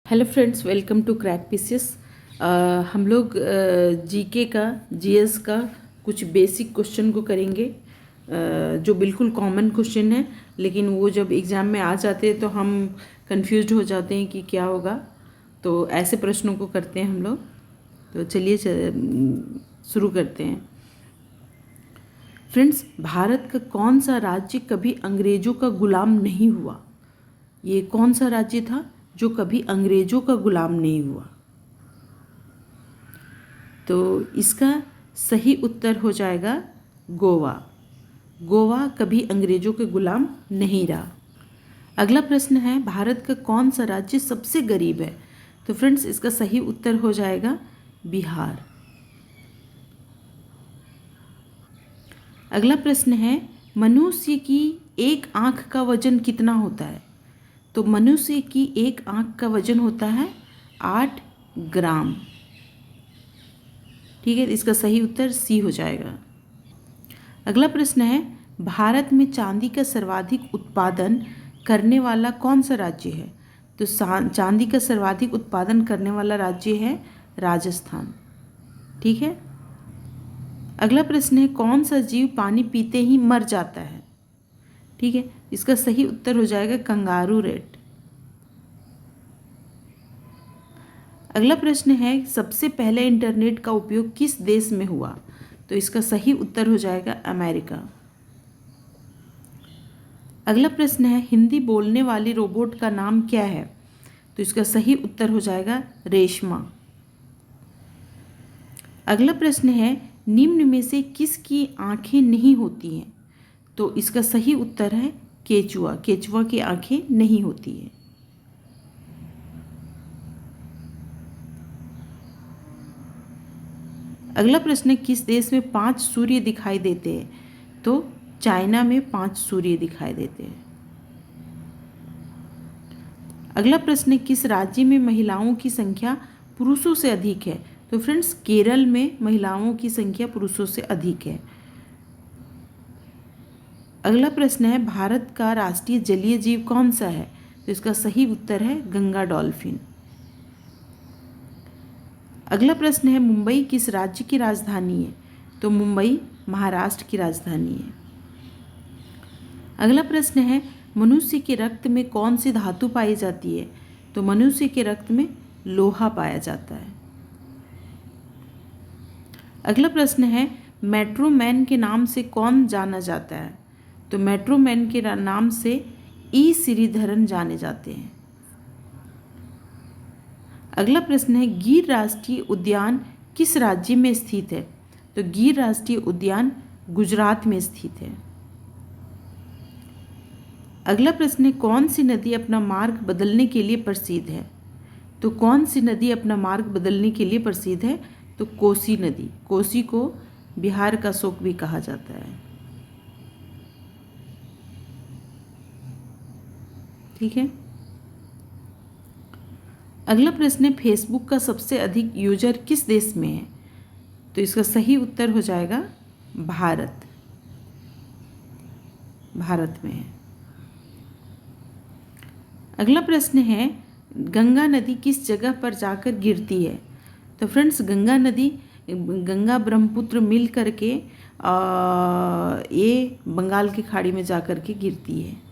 Hello friends, welcome to crack pieces. हम लोग GK का जीएस का कुछ बेसिक क्वेश्चन को करेंगे, जो बिल्कुल कॉमन क्वेश्चन है, लेकिन वो जब एग्ज़ाम में आ जाते हैं तो हम कंफ्यूज्ड हो जाते हैं कि क्या होगा। तो ऐसे प्रश्नों को करते हैं हम लोग। तो चलिए शुरू करते हैं। फ्रेंड्स, भारत का कौन सा राज्य कभी अंग्रेज़ों का गुलाम नहीं हुआ? ये कौन सा राज्य था जो कभी अंग्रेज़ों का गुलाम नहीं हुआ? तो इसका सही उत्तर हो जाएगा गोवा। गोवा कभी अंग्रेज़ों के गुलाम नहीं रहा। अगला प्रश्न है, भारत का कौन सा राज्य सबसे गरीब है? तो फ्रेंड्स, इसका सही उत्तर हो जाएगा बिहार। अगला प्रश्न है, मनुष्य की एक आँख का वजन कितना होता है? तो मनुष्य की एक आँख का वजन होता है 8 ग्राम। ठीक है, इसका सही उत्तर सी हो जाएगा। अगला प्रश्न है, भारत में चांदी का सर्वाधिक उत्पादन करने वाला कौन सा राज्य है? तो चांदी का सर्वाधिक उत्पादन करने वाला राज्य है राजस्थान। ठीक है। अगला प्रश्न है, कौन सा जीव पानी पीते ही मर जाता है? ठीक है, इसका सही उत्तर हो जाएगा कंगारू रेट। अगला प्रश्न है, सबसे पहले इंटरनेट का उपयोग किस देश में हुआ? तो इसका सही उत्तर हो जाएगा अमेरिका। अगला प्रश्न है, हिंदी बोलने वाली रोबोट का नाम क्या है? तो इसका सही उत्तर हो जाएगा रेशमा। अगला प्रश्न है, निम्न में से किसकी आंखें नहीं होती हैं? तो इसका सही उत्तर है केचुआ। केचुआ की आंखें नहीं होती है। अगला प्रश्न है, किस देश में 5 सूर्य दिखाई देते हैं? तो चाइना में 5 सूर्य दिखाई देते हैं। अगला प्रश्न है, किस राज्य में महिलाओं की संख्या पुरुषों से अधिक है? तो फ्रेंड्स, केरल में महिलाओं की संख्या पुरुषों से अधिक है। अगला प्रश्न है, भारत का राष्ट्रीय जलीय जीव कौन सा है? तो इसका सही उत्तर है गंगा डॉल्फिन। अगला प्रश्न है, मुंबई किस राज्य की राजधानी है? तो मुंबई महाराष्ट्र की राजधानी है। अगला प्रश्न है, मनुष्य के रक्त में कौन सी धातु पाई जाती है? तो मनुष्य के रक्त में लोहा पाया जाता है। अगला प्रश्न है, मेट्रो मैन के नाम से कौन जाना जाता है? तो मेट्रो मैन के नाम से ई श्रीधरन जाने जाते हैं। अगला प्रश्न है, गिर राष्ट्रीय उद्यान किस राज्य में स्थित है? तो गिर राष्ट्रीय उद्यान गुजरात में स्थित है। अगला प्रश्न है, कौन सी नदी अपना मार्ग बदलने के लिए प्रसिद्ध है? तो कौन सी नदी अपना मार्ग बदलने के लिए प्रसिद्ध है? तो कोसी नदी। कोसी को बिहार का शोक भी कहा जाता है। ठीक है। अगला प्रश्न है, फेसबुक का सबसे अधिक यूजर किस देश में है? तो इसका सही उत्तर हो जाएगा भारत। भारत में है। अगला प्रश्न है, गंगा नदी किस जगह पर जाकर गिरती है? तो फ्रेंड्स, गंगा नदी गंगा ब्रह्मपुत्र मिल करके ये बंगाल की खाड़ी में जाकर के गिरती है।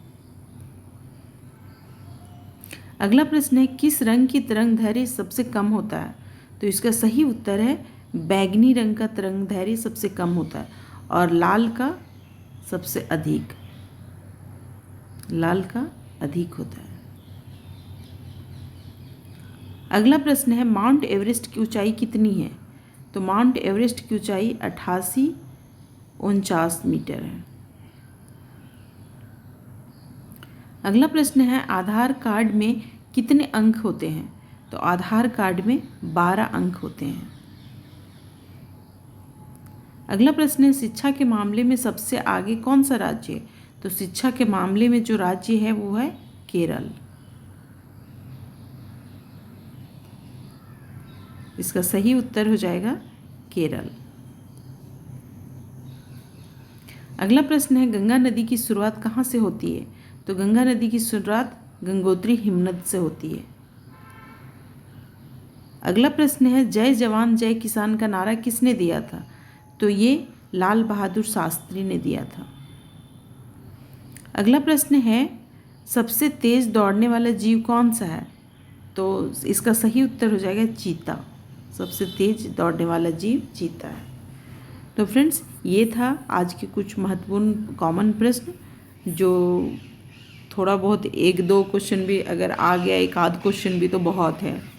अगला प्रश्न है, किस रंग की तरंग दैर्घ्य सबसे कम होता है? तो इसका सही उत्तर है बैगनी रंग का तरंग दैर्घ्य सबसे कम होता है और लाल का सबसे अधिक। लाल का अधिक होता है। अगला प्रश्न है, माउंट एवरेस्ट की ऊंचाई कितनी है? तो माउंट एवरेस्ट की ऊंचाई 8849 मीटर है। अगला प्रश्न है, आधार कार्ड में कितने अंक होते हैं? तो आधार कार्ड में 12 अंक होते हैं। अगला प्रश्न है, शिक्षा के मामले में सबसे आगे कौन सा राज्य है? तो शिक्षा के मामले में जो राज्य है वो है केरल। इसका सही उत्तर हो जाएगा केरल। अगला प्रश्न है, गंगा नदी की शुरुआत कहाँ से होती है? तो गंगा नदी की शुरुआत गंगोत्री हिमनद से होती है। अगला प्रश्न है जय जवान जय किसान का नारा किसने दिया था? तो ये लाल बहादुर शास्त्री ने दिया था। अगला प्रश्न है सबसे तेज दौड़ने वाला जीव कौन सा है? तो इसका सही उत्तर हो जाएगा चीता। सबसे तेज दौड़ने वाला जीव चीता है। तो फ्रेंड्स, ये था आज के कुछ महत्वपूर्ण कॉमन प्रश्न, जो थोड़ा बहुत एक दो क्वेश्चन भी अगर आ गया, एक आध क्वेश्चन भी तो बहुत है।